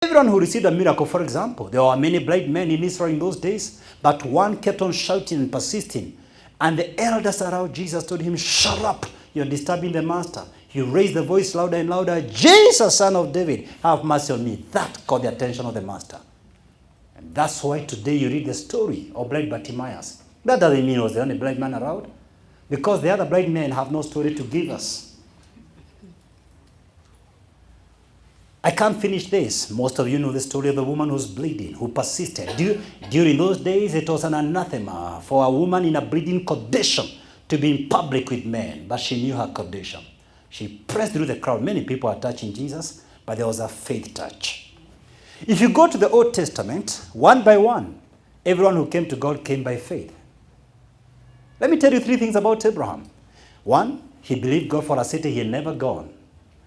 Everyone who received a miracle, for example, there were many blind men in Israel in those days, but one kept on shouting and persisting. And the elders around Jesus told him, shut up, you're disturbing the master. He raised the voice louder and louder, Jesus, son of David, have mercy on me. That caught the attention of the master. And that's why today you read the story of blind Bartimaeus. That doesn't mean he was the only blind man around, because the other blind men have no story to give us. I can't finish this. Most of you know the story of the woman who's bleeding, who persisted. During those days, it was an anathema for a woman in a bleeding condition to be in public with men, but she knew her condition. She pressed through the crowd. Many people are touching Jesus, but there was a faith touch. If you go to the Old Testament, one by one, everyone who came to God came by faith. Let me tell you 3 things about Abraham. 1, he believed God for a city he had never gone.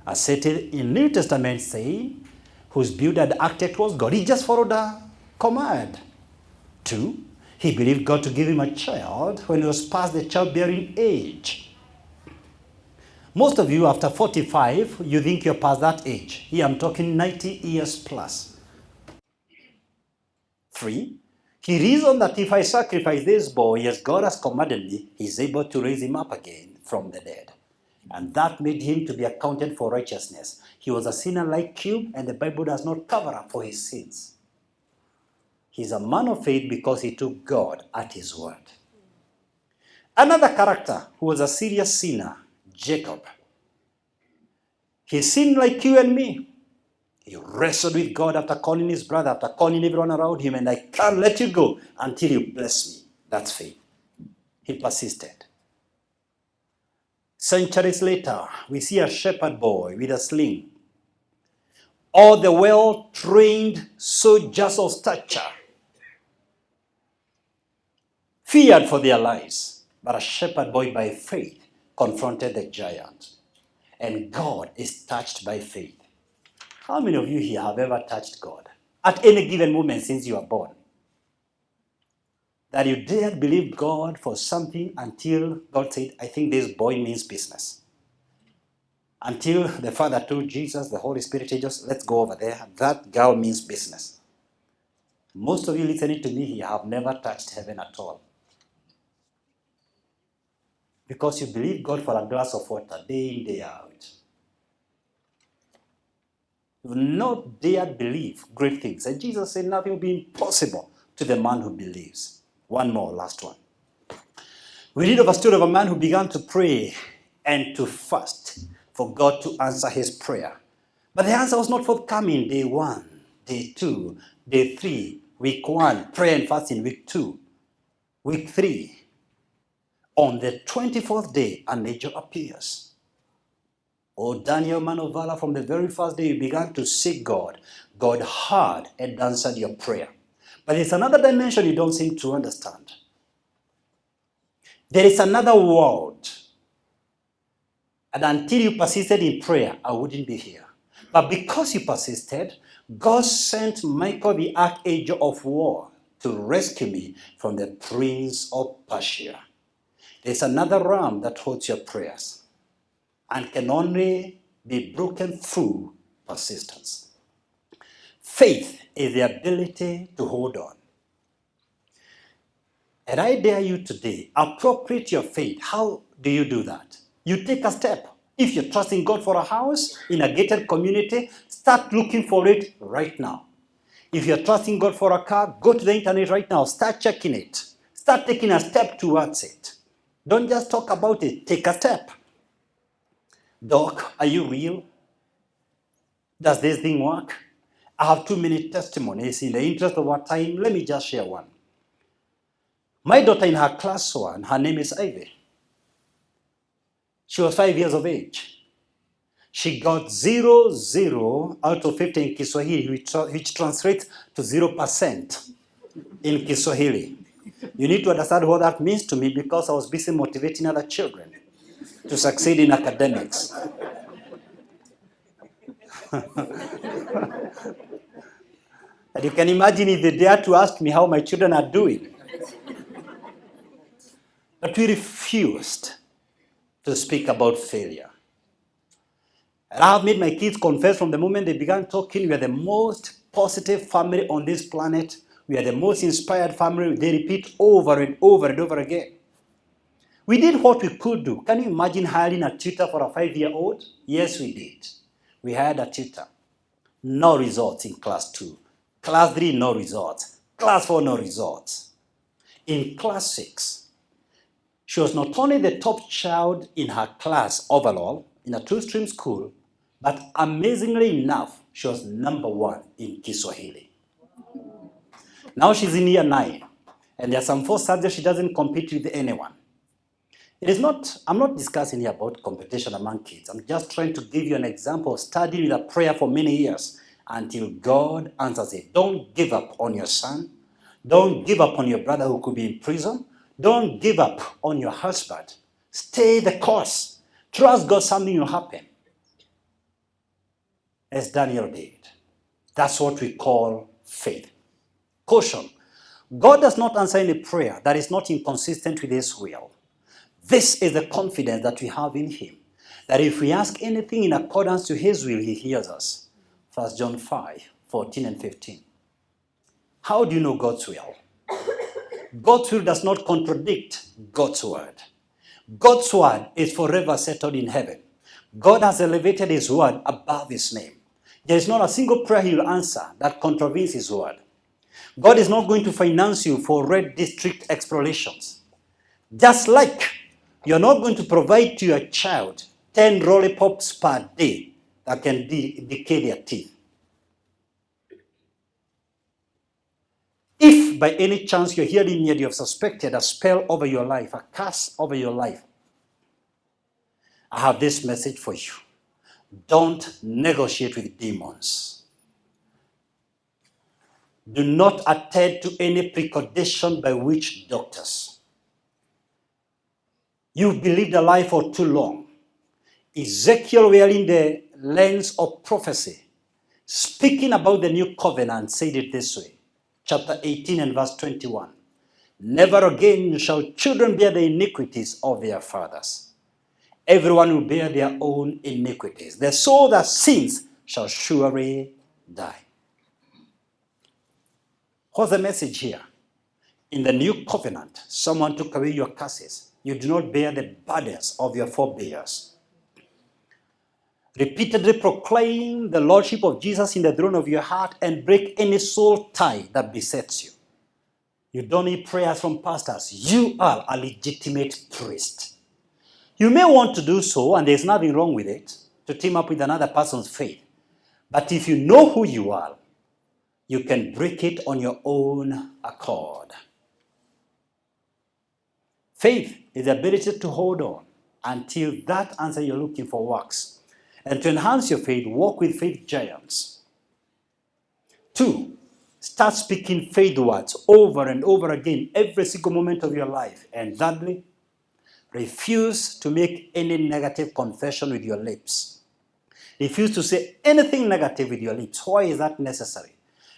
A city in New Testament saying, whose builder and architect was God. He just followed a command. 2, he believed God to give him a child when he was past the childbearing age. Most of you, after 45, you think you're past that age. Here I'm talking 90 years plus. 3, he reasoned that if I sacrifice this boy as God has commanded me, he's able to raise him up again from the dead. And that made him to be accounted for righteousness. He was a sinner like you, and the Bible does not cover up for his sins. He's a man of faith because he took God at his word. Another character who was a serious sinner, Jacob. He sinned like you and me. He wrestled with God after calling his brother, after calling everyone around him, and I can't let you go until you bless me. That's faith. He persisted. Centuries later, we see a shepherd boy with a sling. All the well-trained soldiers of stature feared for their lives, but a shepherd boy by faith confronted the giant. And God is touched by faith. How many of you here have ever touched God at any given moment since you were born? That you dared believe God for something until God said, I think this boy means business. Until the Father told Jesus, the Holy Spirit said, just let's go over there. That girl means business. Most of you listening to me here have never touched heaven at all. Because you believe God for a glass of water day in, day out. You've not dared believe great things. And Jesus said nothing will be impossible to the man who believes. One more, last one. We read of a story of a man who began to pray and to fast for God to answer his prayer. But the answer was not forthcoming. Day 1, day 2, day 3, week 1, prayer and fasting, week 2, week 3. On the 24th day, an angel appears. Oh, Daniel, man of valor, from the very first day you began to seek God, God heard and answered your prayer. But there's another dimension you don't seem to understand. There is another world. And until you persisted in prayer, I wouldn't be here. But because you persisted, God sent Michael, the archangel of war, to rescue me from the prince of Persia. There's another realm that holds your prayers and can only be broken through persistence. Faith is the ability to hold on. And I dare you today, appropriate your faith. How do you do that? You take a step. If you're trusting God for a house in a gated community, start looking for it right now. If you're trusting God for a car, go to the internet right now. Start checking it. Start taking a step towards it. Don't just talk about it. Take a step. Doc, are you real? Does this thing work? I have too many testimonies. In the interest of our time, let me just share one. My daughter in her class 1, her name is Ivy. She was 5 years of age. She got 0 out of 50 in Kiswahili, which translates to 0% in Kiswahili. You need to understand what that means to me because I was busy motivating other children to succeed in academics. And you can imagine if they dare to ask me how my children are doing. But we refused to speak about failure. And I have made my kids confess from the moment they began talking, we are the most positive family on this planet. We are the most inspired family. They repeat over and over and over again. We did what we could do. Can you imagine hiring a tutor for a 5-year-old? Yes, we did. We hired a tutor. No results in class 2. Class 3, no results. Class 4, no results. In class 6, she was not only the top child in her class overall in a 2-stream school, but amazingly enough, she was number 1 in Kiswahili. Now she's in year 9, and there are some 4 subjects she doesn't compete with anyone. I'm not discussing here about competition among kids. I'm just trying to give you an example of studying with a prayer for many years until God answers it. Don't give up on your son. Don't give up on your brother who could be in prison. Don't give up on your husband. Stay the course. Trust God, something will happen. As Daniel did. That's what we call faith. Caution. God does not answer any prayer that is not inconsistent with His will. This is the confidence that we have in Him, that if we ask anything in accordance to His will, He hears us. 1 John 5:14 and 15. How do you know God's will? God's will does not contradict God's word. God's word is forever settled in heaven. God has elevated His word above His name. There is not a single prayer He will answer that contravenes His word. God is not going to finance you for red district explorations. Just like you're not going to provide to your child 10 lollipops per day that can decay their teeth. If by any chance you're hearing me and you have suspected a spell over your life, a curse over your life, I have this message for you. Don't negotiate with demons. Do not attend to any precondition by witch doctors. You've believed a lie for too long. Ezekiel, wearing the lens of prophecy, speaking about the new covenant, said it this way. Chapter 18 and verse 21. Never again shall children bear the iniquities of their fathers. Everyone will bear their own iniquities. The soul that sins shall surely die. What's the message here? In the new covenant, someone took away your curses. You do not bear the burdens of your forebears. Repeatedly proclaim the Lordship of Jesus in the throne of your heart and break any soul tie that besets you. You don't need prayers from pastors. You are a legitimate priest. You may want to do so, and there's nothing wrong with it, to team up with another person's faith. But if you know who you are, you can break it on your own accord. Faith is the ability to hold on until that answer you're looking for works. And to enhance your faith, walk with faith giants. 2, start speaking faith words over and over again every single moment of your life. And thirdly, refuse to make any negative confession with your lips. Refuse to say anything negative with your lips. Why is that necessary?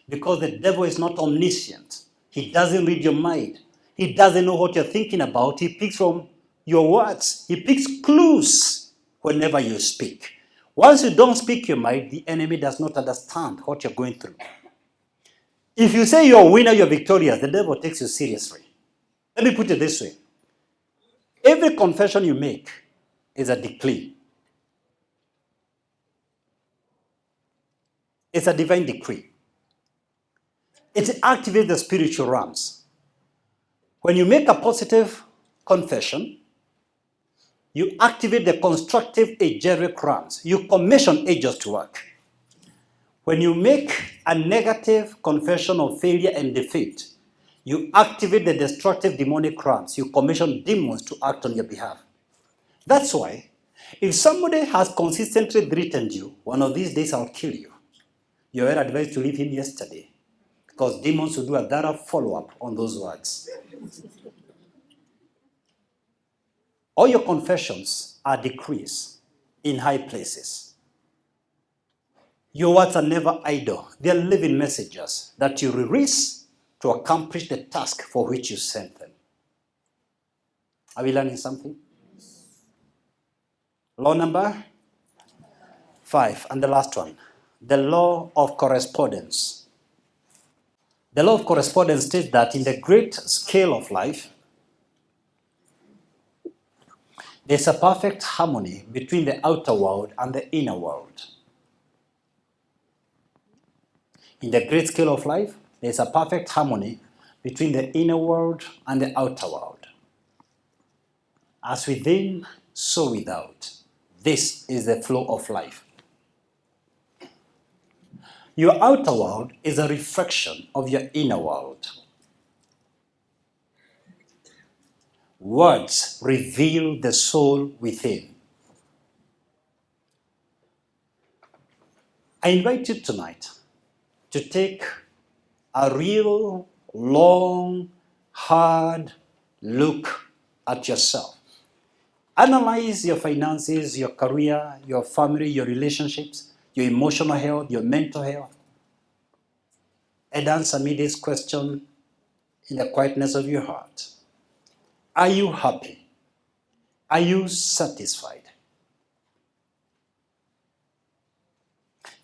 Because the devil is not omniscient. He doesn't read your mind. He doesn't know what you're thinking about. He picks from your words. He picks clues whenever you speak. Once you don't speak your mind, the enemy does not understand what you're going through. If you say you're a winner, you're victorious, the devil takes you seriously. Let me put it this way. Every confession you make is a decree. It's a divine decree. It activates the spiritual realms. When you make a positive confession, you activate the constructive angelic realms. You commission angels to work. When you make a negative confession of failure and defeat, you activate the destructive demonic realms. You commission demons to act on your behalf. That's why, if somebody has consistently threatened you, one of these days I'll kill you, you are advised to leave him yesterday, because demons will do a thorough follow-up on those words. All your confessions are decrees in high places. Your words are never idle. They are living messengers that you release to accomplish the task for which you sent them. Are we learning something? Law number 5, and the last one. The law of correspondence. The law of correspondence states that in the great scale of life, there's a perfect harmony between the outer world and the inner world. In the great scale of life, there's a perfect harmony between the inner world and the outer world. As within, so without. This is the flow of life. Your outer world is a reflection of your inner world. Words reveal the soul within. I invite you tonight to take a real, long, hard look at yourself. Analyze your finances, your career, your family, your relationships, your emotional health, your mental health. And answer me this question in the quietness of your heart. Are you happy? Are you satisfied?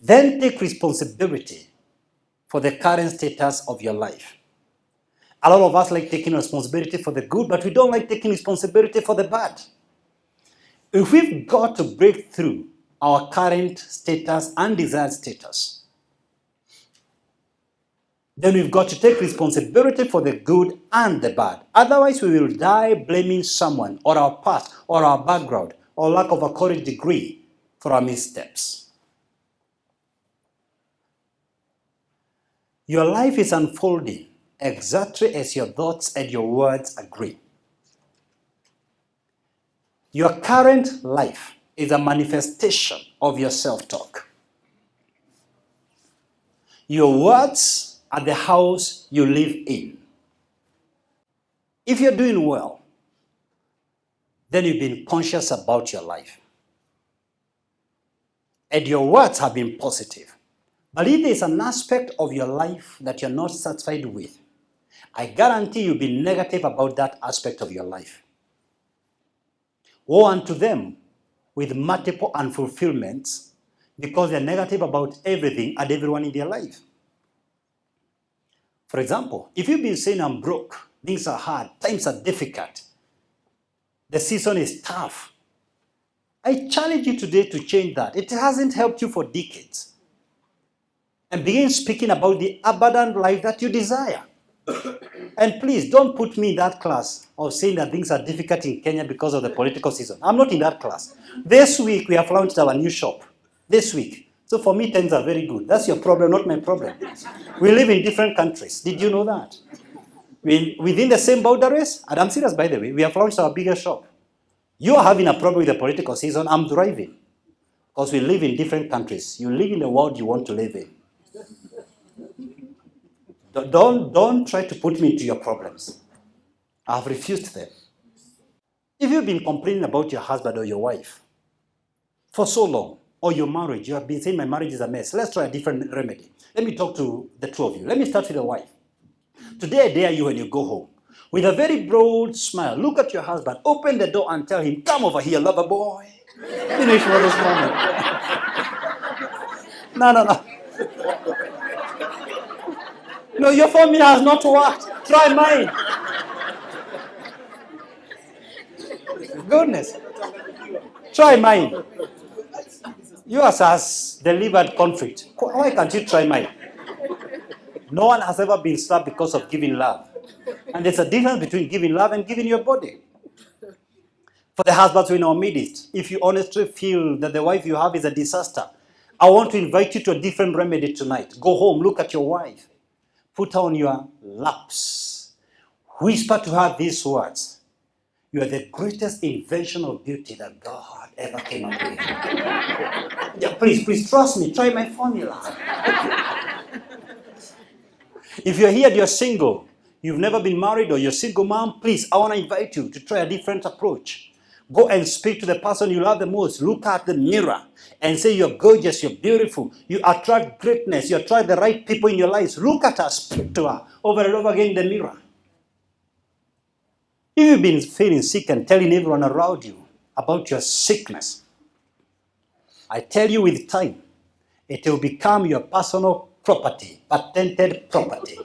Then take responsibility for the current status of your life. A lot of us like taking responsibility for the good, but we don't like taking responsibility for the bad. If we've got to break through our current status and desired status, then we've got to take responsibility for the good and the bad. Otherwise, we will die blaming someone or our past or our background or lack of a college degree for our missteps. Your life is unfolding exactly as your thoughts and your words agree. Your current life is a manifestation of your self-talk. Your words are the house you live in. If you're doing well, then you've been conscious about your life. And your words have been positive. But if there's an aspect of your life that you're not satisfied with, I guarantee you'll be negative about that aspect of your life. Woe unto them with multiple unfulfillments because they're negative about everything and everyone in their life. For example, if you've been saying I'm broke, things are hard, times are difficult, the season is tough, I challenge you today to change that. It hasn't helped you for decades. And begin speaking about the abundant life that you desire. And please, don't put me in that class of saying that things are difficult in Kenya because of the political season. I'm not in that class. This week, we have launched our new shop. This week. So for me, things are very good. That's your problem, not my problem. We live in different countries. Did you know that? Within the same boundaries, and I'm serious, by the way, we have launched our bigger shop. You're having a problem with the political season, I'm thriving. Because we live in different countries. You live in the world you want to live in. Don't try to put me into your problems. I've refused them. If you've been complaining about your husband or your wife for so long, or your marriage, you have been saying my marriage is a mess, let's try a different remedy. Let me talk to the two of you. Let me start with the wife. Today I dare you when you go home, with a very broad smile, look at your husband, open the door and tell him, come over here, lover boy. Finish for this moment. No. No, your formula has not worked. Try mine. Goodness. Try mine. Yours has delivered conflict. Why can't you try mine? No one has ever been stabbed because of giving love. And there's a difference between giving love and giving your body. For the husbands in our midst, if you honestly feel that the wife you have is a disaster, I want to invite you to a different remedy tonight. Go home, look at your wife. Put her on your laps. Whisper to her these words. You are the greatest invention of beauty that God ever came up with. Yeah, please trust me. Try my formula. If you're here and you're single, you've never been married, or you're a single mom, please, I want to invite you to try a different approach. Go and speak to the person you love the most. Look at the mirror and say you're gorgeous, you're beautiful, you attract greatness, you attract the right people in your lives. Look at her, speak to her over and over again in the mirror. If you've been feeling sick and telling everyone around you about your sickness, I tell you with time, it will become your personal property, patented property.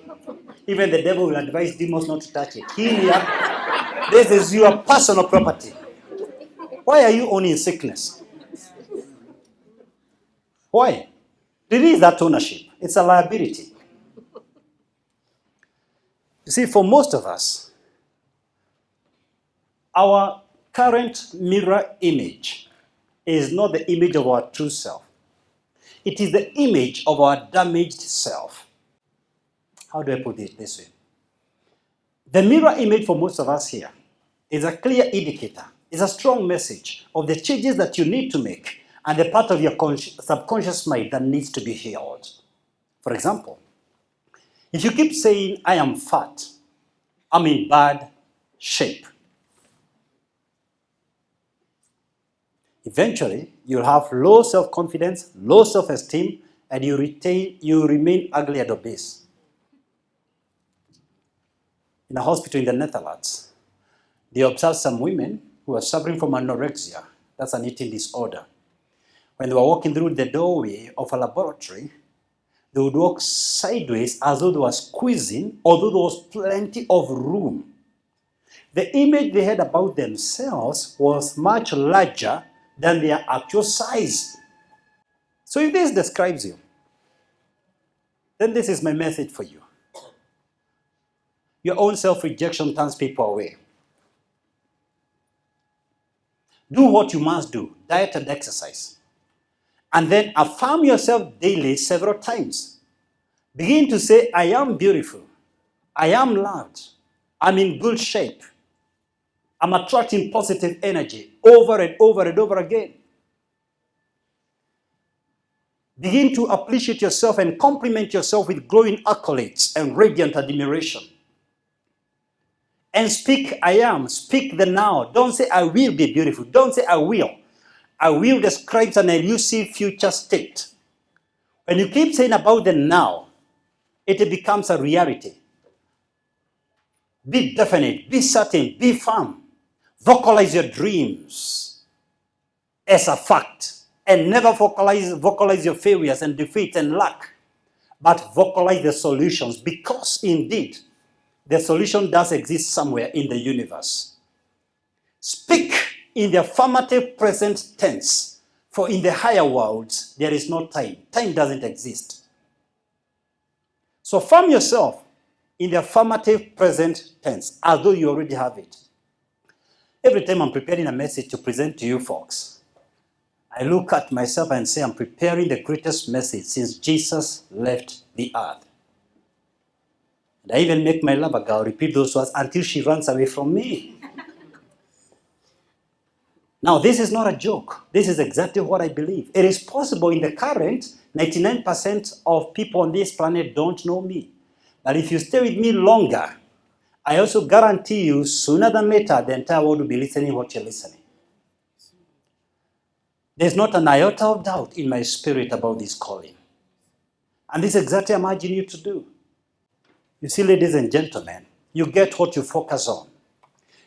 Even the devil will advise demons not to touch it. Here, this is your personal property. Why are you owning sickness? Why? Release that ownership. It's a liability. You see, for most of us, our current mirror image is not the image of our true self. It is the image of our damaged self. How do I put it this way? The mirror image for most of us here is a clear indicator, is a strong message of the changes that you need to make and the part of your subconscious mind that needs to be healed. For example, if you keep saying, I am fat, I'm in bad shape, eventually you'll have low self-confidence, low self-esteem, and you remain ugly and obese. In a hospital in the Netherlands, they observed some women who were suffering from anorexia, that's an eating disorder. When they were walking through the doorway of a laboratory, they would walk sideways as though they were squeezing, although there was plenty of room. The image they had about themselves was much larger than their actual size. So if this describes you, then this is my message for you. Your own self-rejection turns people away. Do what you must do, diet and exercise. And then affirm yourself daily several times. Begin to say, I am beautiful. I am loved. I'm in good shape. I'm attracting positive energy over and over and over again. Begin to appreciate yourself and compliment yourself with glowing accolades and radiant admiration. And speak I am, speak the now. Don't say I will be beautiful. Don't say I will. I will describes an elusive future state. When you keep saying about the now, it becomes a reality. Be definite, be certain, be firm. Vocalize your dreams as a fact. And never vocalize your failures and defeats and luck. But vocalize the solutions, because indeed, the solution does exist somewhere in the universe. Speak in the affirmative present tense, for in the higher worlds, there is no time. Time doesn't exist. So affirm yourself in the affirmative present tense, as though you already have it. Every time I'm preparing a message to present to you folks, I look at myself and say I'm preparing the greatest message since Jesus left the earth. And I even make my lover girl repeat those words until she runs away from me. Now, this is not a joke. This is exactly what I believe. It is possible in the current, 99% of people on this planet don't know me. But if you stay with me longer, I also guarantee you, sooner than later, the entire world will be listening what you're listening. There's not an iota of doubt in my spirit about this calling. And this is exactly what I'm urging you to do. You see, ladies and gentlemen, you get what you focus on.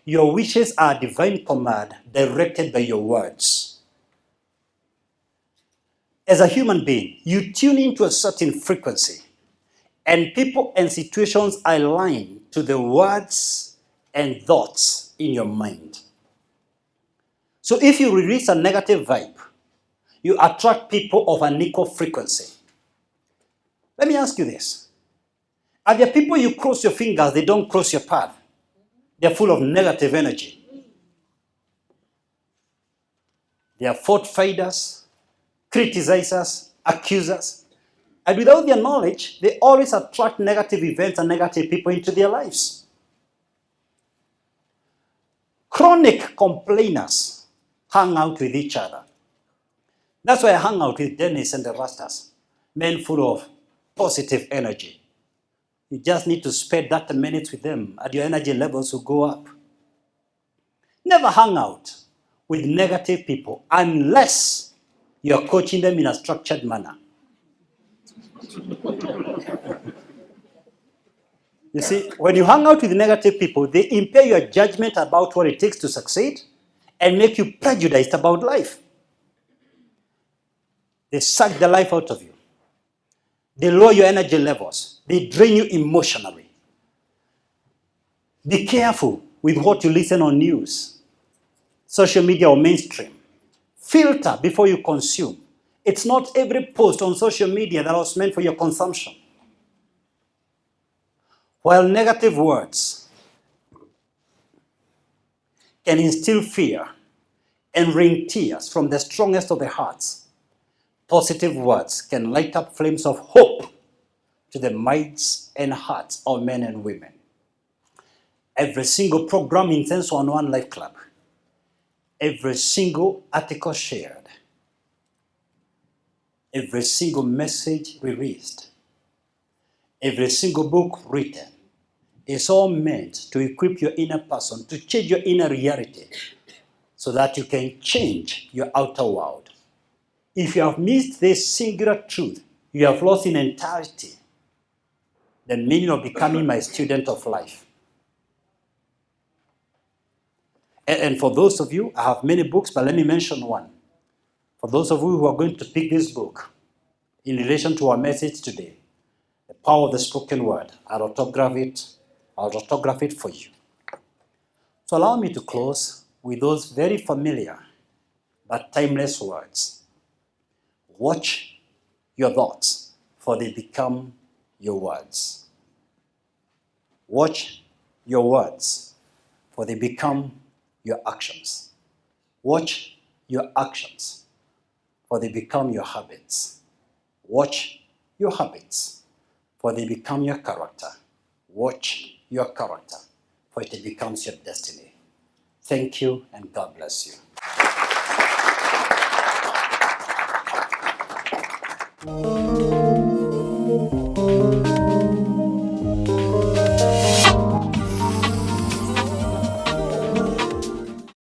Your wishes are a divine command directed by your words. As a human being, you tune into a certain frequency, and people and situations align to the words and thoughts in your mind. So if you release a negative vibe, you attract people of an equal frequency. Let me ask you this. Are there people you cross your fingers, they don't cross your path? They're full of negative energy. They are fault finders, criticizers, accusers. And without their knowledge, they always attract negative events and negative people into their lives. Chronic complainers hang out with each other. That's why I hang out with Dennis and the Rastas, men full of positive energy. You just need to spend that minutes with them and your energy levels will go up. Never hang out with negative people unless you're coaching them in a structured manner. You see, when you hang out with negative people, they impair your judgment about what it takes to succeed and make you prejudiced about life. They suck the life out of you. They lower your energy levels. They drain you emotionally. Be careful with what you listen on news, social media or mainstream. Filter before you consume. It's not every post on social media that was meant for your consumption. While negative words can instill fear and wring tears from the strongest of the hearts, positive words can light up flames of hope to the minds and hearts of men and women. Every single program in Sense 101 Life Club, every single article shared, every single message released, every single book written is all meant to equip your inner person, to change your inner reality, so that you can change your outer world. If you have missed this singular truth, you have lost in entirety the meaning of becoming my student of life. And for those of you, I have many books, but let me mention one. For those of you who are going to pick this book in relation to our message today, The Power of the Spoken Word, I'll autograph it for you. So allow me to close with those very familiar but timeless words. Watch your thoughts, for they become your words. Watch your words, for they become your actions. Watch your actions, for they become your habits. Watch your habits, for they become your character. Watch your character, for it becomes your destiny. Thank you, and God bless you.